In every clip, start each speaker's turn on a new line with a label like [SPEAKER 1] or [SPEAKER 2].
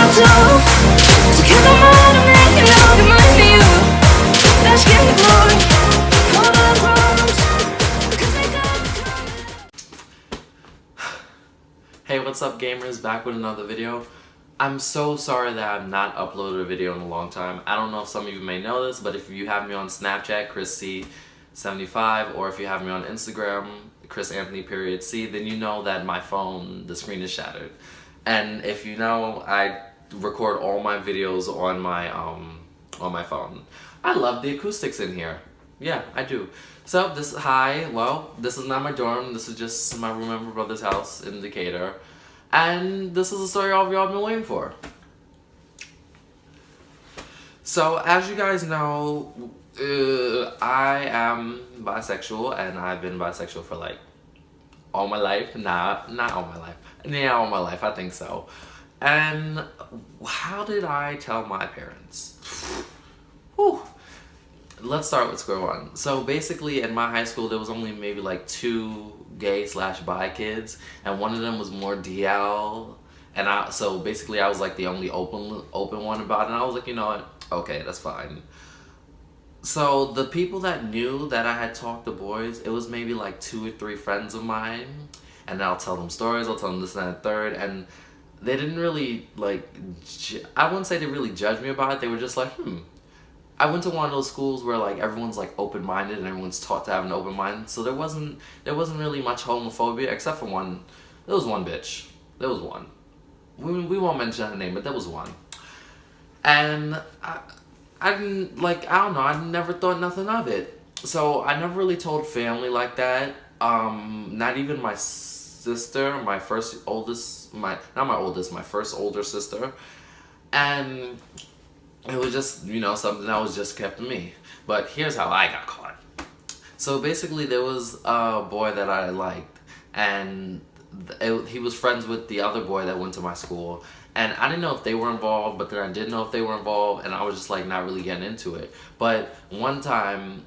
[SPEAKER 1] up to so keep my mind and make it all remind me of bask in the glory. All our problems, 'cause they got
[SPEAKER 2] Hey, what's up gamers? Back with another video. I'm so sorry that I've not uploaded a video in a long time. I don't know if some of you may know this, but if you have me on Snapchat, ChrisC75, or if you have me on Instagram, ChrisAnthony.C, then you know that my phone, the screen is shattered. And if you know, I record all my videos on my phone. I love the acoustics in here. Yeah, I do. So this is this is not my dorm. This is just my room at my brother's house in Decatur. And this is a story all of y'all been waiting for. So as you guys know, I am bisexual, and I've been bisexual for like all my life. Not all my life. Yeah, all my life, I think so. And how did I tell my parents? Whew. Let's start with square one. So basically in my high school there was only maybe like 2 gay/bi kids, and one of them was more DL, and so basically I was like the only open one about it, and I was like, you know what, okay, that's fine. So the people that knew that I had talked to boys, it was maybe like 2 or 3 friends of mine, and I'll tell them stories, I'll tell them this and that and third, and they didn't really like, I wouldn't say they really judged me about it, they were just like, I went to one of those schools where like everyone's like open-minded and everyone's taught to have an open mind, so there wasn't really much homophobia except for one. There was one bitch. There was one. We won't mention her name, but there was one. And I didn't like, I don't know, I never thought nothing of it. So I never really told family like that. Not even my sister, my first older sister. And it was just, you know, something that was just kept to me. But here's how I got caught. So basically there was a boy that I liked, and he was friends with the other boy that went to my school. And I didn't know if they were involved, but then I did know if they were involved, and I was just like not really getting into it. But one time,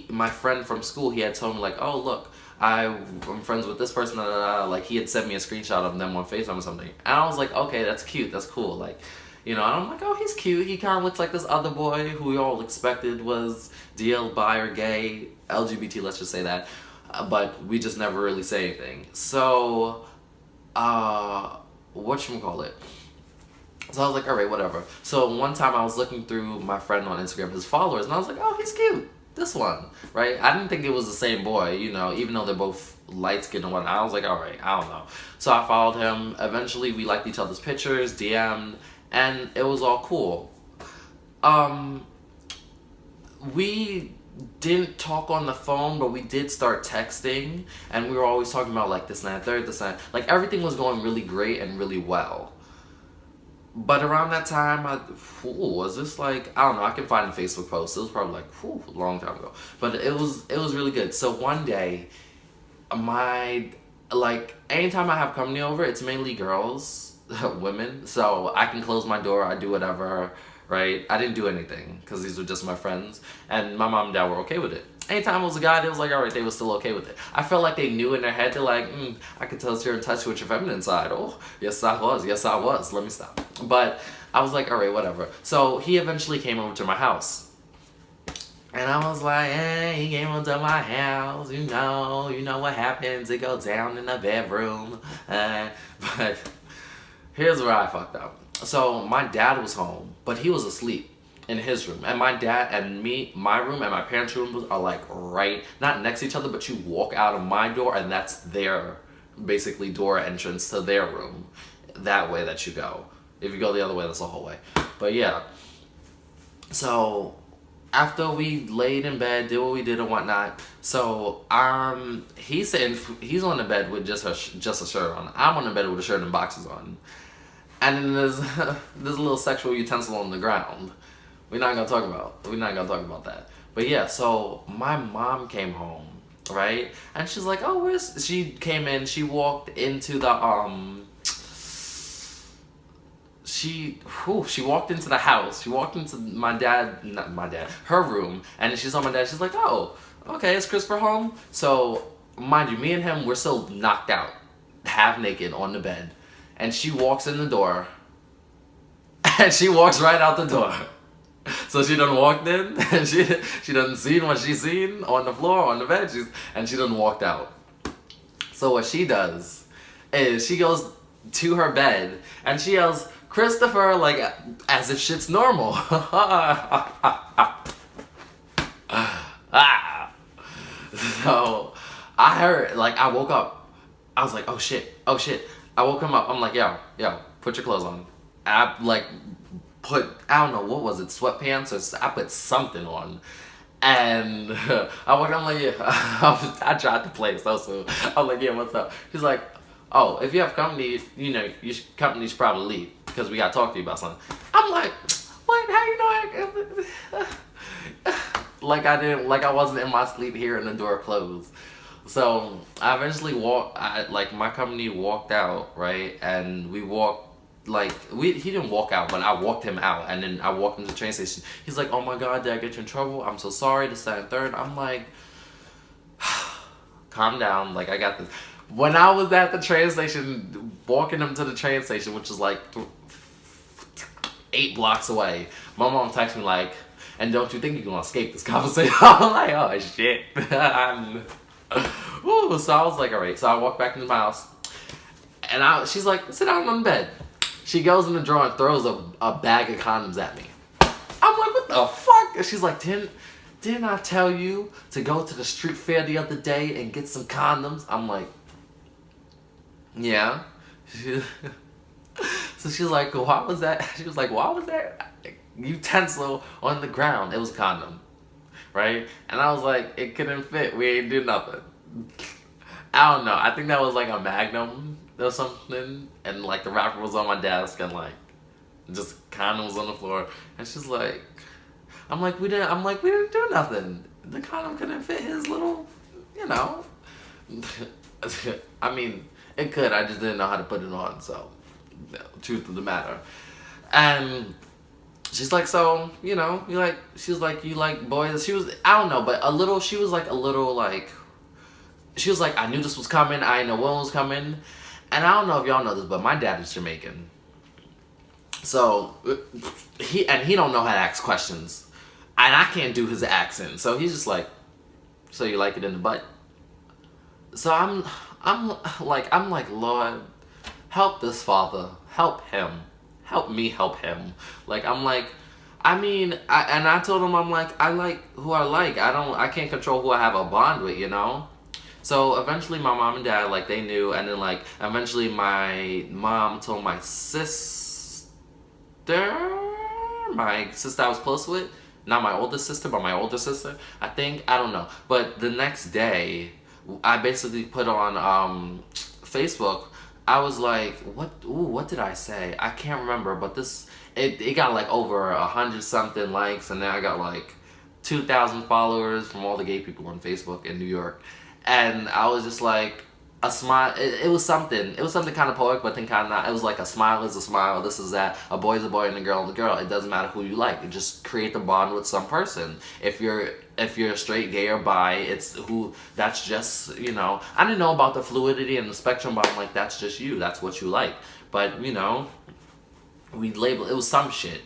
[SPEAKER 2] my friend from school, he had told me like, oh look, I'm friends with this person, like he had sent me a screenshot of them on FaceTime or something. And I was like, okay, that's cute, that's cool, like, you know, and I'm like, oh, he's cute. He kind of looks like this other boy who we all expected was DL, bi, or gay, LGBT, let's just say that. But we just never really say anything. So, whatchamacallit? So I was like, alright, whatever. So one time I was looking through my friend on Instagram, his followers, and I was like, oh, he's cute. This one, right? I didn't think it was the same boy, you know, even though they're both light-skinned and whatnot. I was like, alright, I don't know. So I followed him. Eventually, we liked each other's pictures, DM'd, and it was all cool. We didn't talk on the phone, but we did start texting, and we were always talking about like this and that, third, this and that. Like everything was going really great and really well. But around that time, was this like, I don't know, I can find a Facebook post. It was probably like a long time ago. But it was really good. So one day, anytime I have company over, it's mainly girls, women, so I can close my door, I do whatever, right? I didn't do anything because these were just my friends, and my mom and dad were okay with it. Anytime it was a guy, they was like, alright, they were still okay with it. I felt like they knew in their head, they're like, I could tell you're in touch with your feminine side. Oh, yes I was, let me stop. But I was like, alright, whatever. So he eventually came over to my house. And I was like, hey, he came over to my house, you know what happens, it goes down in the bedroom. But here's where I fucked up. So my dad was home, but he was asleep in his room. And my dad and my room and my parents' room are like right, not next to each other, but you walk out of my door and that's their, basically, door entrance to their room. That way that you go. If you go the other way, that's the whole way. But yeah. So after we laid in bed, did what we did and whatnot, so he's on the bed with just a shirt on. I'm on the bed with a shirt and boxes on. And then there's a little sexual utensil on the ground. We're not gonna talk about that. But yeah, so my mom came home, right? And she's like, oh, she came in, she walked into the she walked into the house. She walked into her room, and she saw my dad. She's like, oh, okay, is Christopher home? So mind you, me and him, we're still knocked out, half naked on the bed. And she walks in the door, And she walks right out the door. So she done walked in, and she done seen what she seen on the floor, on the bed, and she done walked out. So what she does is she goes to her bed, and she yells, "Christopher," like as if shit's normal. So I heard, like, I woke up. I was like, oh shit. I woke him up. I'm like, yo, put your clothes on. I like I don't know, what was it, sweatpants, or I put something on. And I woke up, I'm like, yeah. I tried to play it so I'm like, yeah, what's up? She's like, oh, if you have company, you know, company should probably leave because we gotta talk to you about something. I'm like, what? How you know? Like I wasn't in my sleep hearing the door close. So I eventually my company walked out, right? And we walked, he didn't walk out, but I walked him out, and then I walked him to the train station. He's like, oh my God, did I get you in trouble? I'm so sorry, this, that, and third. I'm like, calm down, like I got this. When I was at the train station, walking him to the train station, which is like 8 blocks away, my mom texted me like, and don't you think you can escape this conversation? I'm like, oh shit. Woo. So I was like, alright. So I walked back into my house, and she's like, sit down on the bed. She goes in the drawer and throws a bag of condoms at me. I'm like, what the fuck? And she's like, didn't I tell you to go to the street fair the other day and get some condoms? I'm like, yeah. So she's like, why was that? She was like, why was that utensil on the ground? It was a condom, right? And I was like, it couldn't fit. We ain't do nothing. I don't know. I think that was like a Magnum or something, and like the wrapper was on my desk, and like just condoms on the floor. And she's like, we didn't do nothing. The condom couldn't fit his little, you know. I mean, it could. I just didn't know how to put it on. So, truth of the matter. And she's like, so, you know, she's like, you like boys? She was, I don't know, but she was like, I knew this was coming. I didn't know when it was coming. And I don't know if y'all know this, but my dad is Jamaican. So, he don't know how to ask questions. And I can't do his accent. So he's just like, so you like it in the butt? So I'm like, Lord, help this father. Help him. Help me help him. Like, I'm like, I told him, I'm like, I like who I like. I can't control who I have a bond with, you know? So eventually my mom and dad, like, they knew, and then like eventually my mom told my sister I was close with, not my oldest sister, but my older sister, I think, I don't know. But the next day, I basically put on Facebook, I was like, what did I say? I can't remember, but it got like over 100 something likes, and then I got like 2,000 followers from all the gay people on Facebook in New York. And I was just like, a smile, it was something kind of poetic, but then kind of not. It was like, a smile is a smile, this is that, a boy is a boy and a girl is a girl. It doesn't matter who you like, it just create the bond with some person. If you're straight, gay, or bi, that's just, you know, I didn't know about the fluidity and the spectrum, but I'm like, that's just you, that's what you like. But, you know, we label, it was some shit.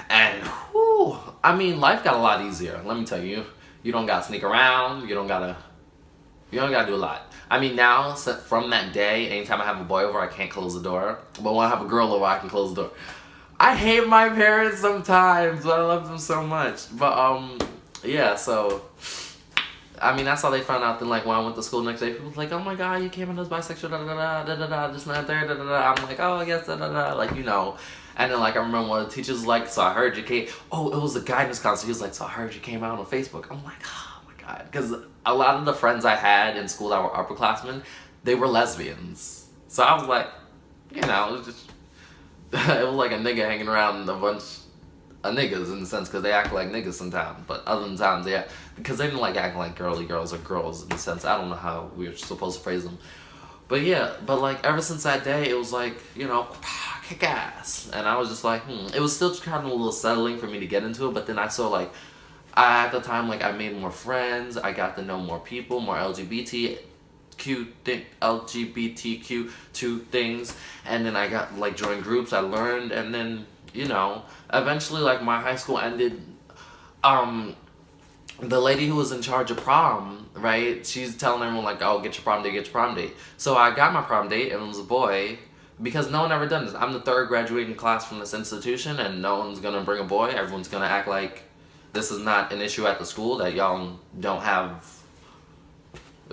[SPEAKER 2] And, whew, I mean, life got a lot easier, let me tell you. You don't gotta sneak around, you don't gotta do a lot. I mean, now, from that day, anytime I have a boy over, I can't close the door. But when I have a girl over, I can close the door. I hate my parents sometimes, but I love them so much. But, yeah, so, I mean, that's how they found out. Then, like, when I went to school the next day, people was like, oh my God, you came in as bisexual, da-da-da, this and that, there, da-da-da. I'm like, oh, yes, da-da-da, like, you know. And then, like, I remember one of the teachers was like, so I heard you came, oh, it was a guidance counselor. He was like, so I heard you came out on Facebook. I'm like, oh my God. Because a lot of the friends I had in school that were upperclassmen, they were lesbians. So I was like, you know, it was just, it was like a nigga hanging around a bunch of niggas in the sense, because they act like niggas sometimes. But other than times, yeah, because they didn't like acting like girly girls or girls in the sense. I don't know how we were supposed to phrase them. But yeah, but like ever since that day, it was like, you know, kick ass. And I was just like, It was still kind of a little settling for me to get into it, but then I saw like, at the time, like, I made more friends, I got to know more people, more LGBT LGBTQ2 things, and then I got like joined groups. I learned, and then eventually like my high school ended. The lady who was in charge of prom, right? She's telling everyone like, "Oh, get your prom date, get your prom date." So I got my prom date, and it was a boy. Because no one ever done this. I'm the third graduating class from this institution, and no one's gonna bring a boy. Everyone's gonna act like this is not an issue at the school, that y'all don't have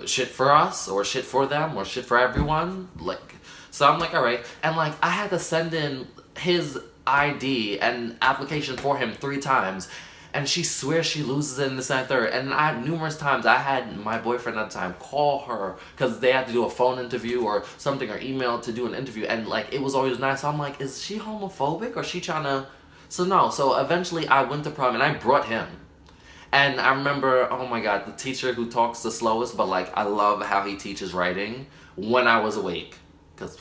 [SPEAKER 2] shit for us, or shit for them, or shit for everyone. Like, so I'm like, alright. And like, I had to send in his ID and application for him 3 times. And she swears she loses it in this and that third. And numerous times I had my boyfriend at the time call her because they had to do a phone interview or something, or email to do an interview. And like, it was always nice. So I'm like, is she homophobic or is she trying to? So no. So eventually I went to prom and I brought him. And I remember, oh my God, the teacher who talks the slowest, but like I love how he teaches writing when I was awake. Because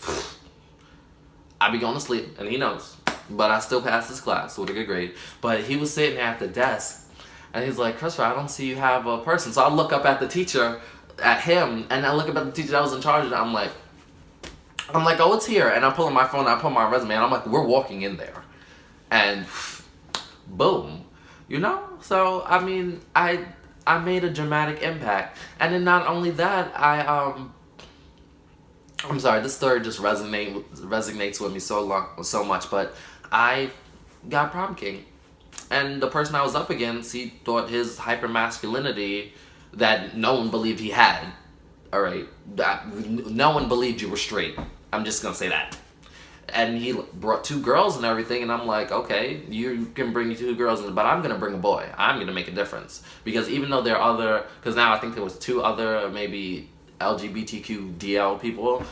[SPEAKER 2] I be going to sleep and he knows. But I still passed his class with a good grade. But he was sitting at the desk, and he's like, "Christopher, I don't see you have a person." So I look up at the teacher, at him, and I look up at the teacher that was in charge, and I'm like, "Oh, it's here." And I'm pulling my phone, and I pull my resume, and I'm like, "We're walking in there," and boom, So I mean, I made a dramatic impact, and then not only that, I'm sorry, this story just resonates with me so much, but I got prom king. And the person I was up against, he thought his hypermasculinity that no one believed he had. Alright, no one believed you were straight. I'm just gonna say that. And he brought 2 girls and everything, and I'm like, okay, you can bring 2 girls, but I'm gonna bring a boy. I'm gonna make a difference. Because even though there are other, because now I think there was 2 other maybe LGBTQ DL people,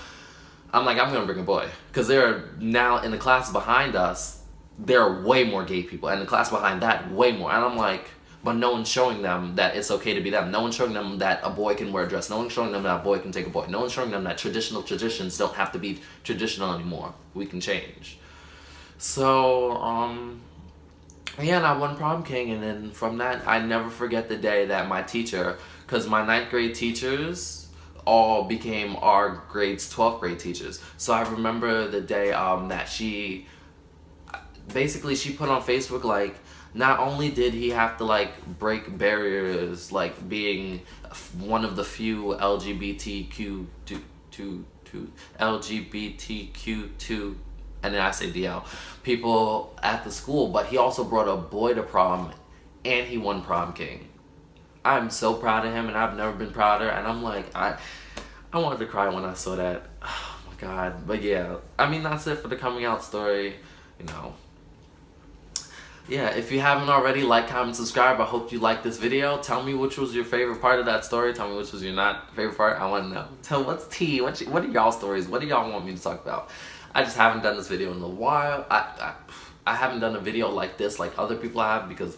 [SPEAKER 2] I'm like, I'm gonna bring a boy. Because there are now, in the class behind us, there are way more gay people. And the class behind that, way more. And I'm like, but no one's showing them that it's okay to be them. No one's showing them that a boy can wear a dress. No one's showing them that a boy can take a boy. No one's showing them that traditional traditions don't have to be traditional anymore. We can change. So, yeah, and I won prom king. And then from that, I never forget the day that my teacher, because my 9th grade teachers all became our grade's 12th grade teachers. So I remember the day that she put on Facebook, like, not only did he have to like break barriers, like being one of the few LGBTQ2, and then I say DL, people at the school, but he also brought a boy to prom, and he won prom king. I'm so proud of him, and I've never been prouder, and I'm like, I wanted to cry when I saw that. Oh my God. But yeah, I mean, that's it for the coming out story, Yeah, if you haven't already, like, comment, subscribe. I hope you liked this video. Tell me which was your favorite part of that story. Tell me which was your not favorite part. I want to know. What's tea? What are y'all stories? What do y'all want me to talk about? I just haven't done this video in a while. I haven't done a video like this like other people have, because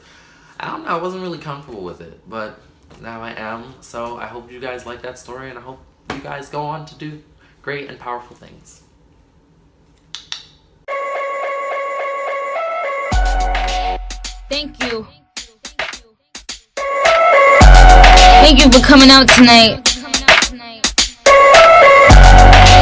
[SPEAKER 2] I don't know, I wasn't really comfortable with it, but now I am. So I hope you guys like that story, and I hope you guys go on to do great and powerful things.
[SPEAKER 1] Thank you. Thank you for coming out tonight.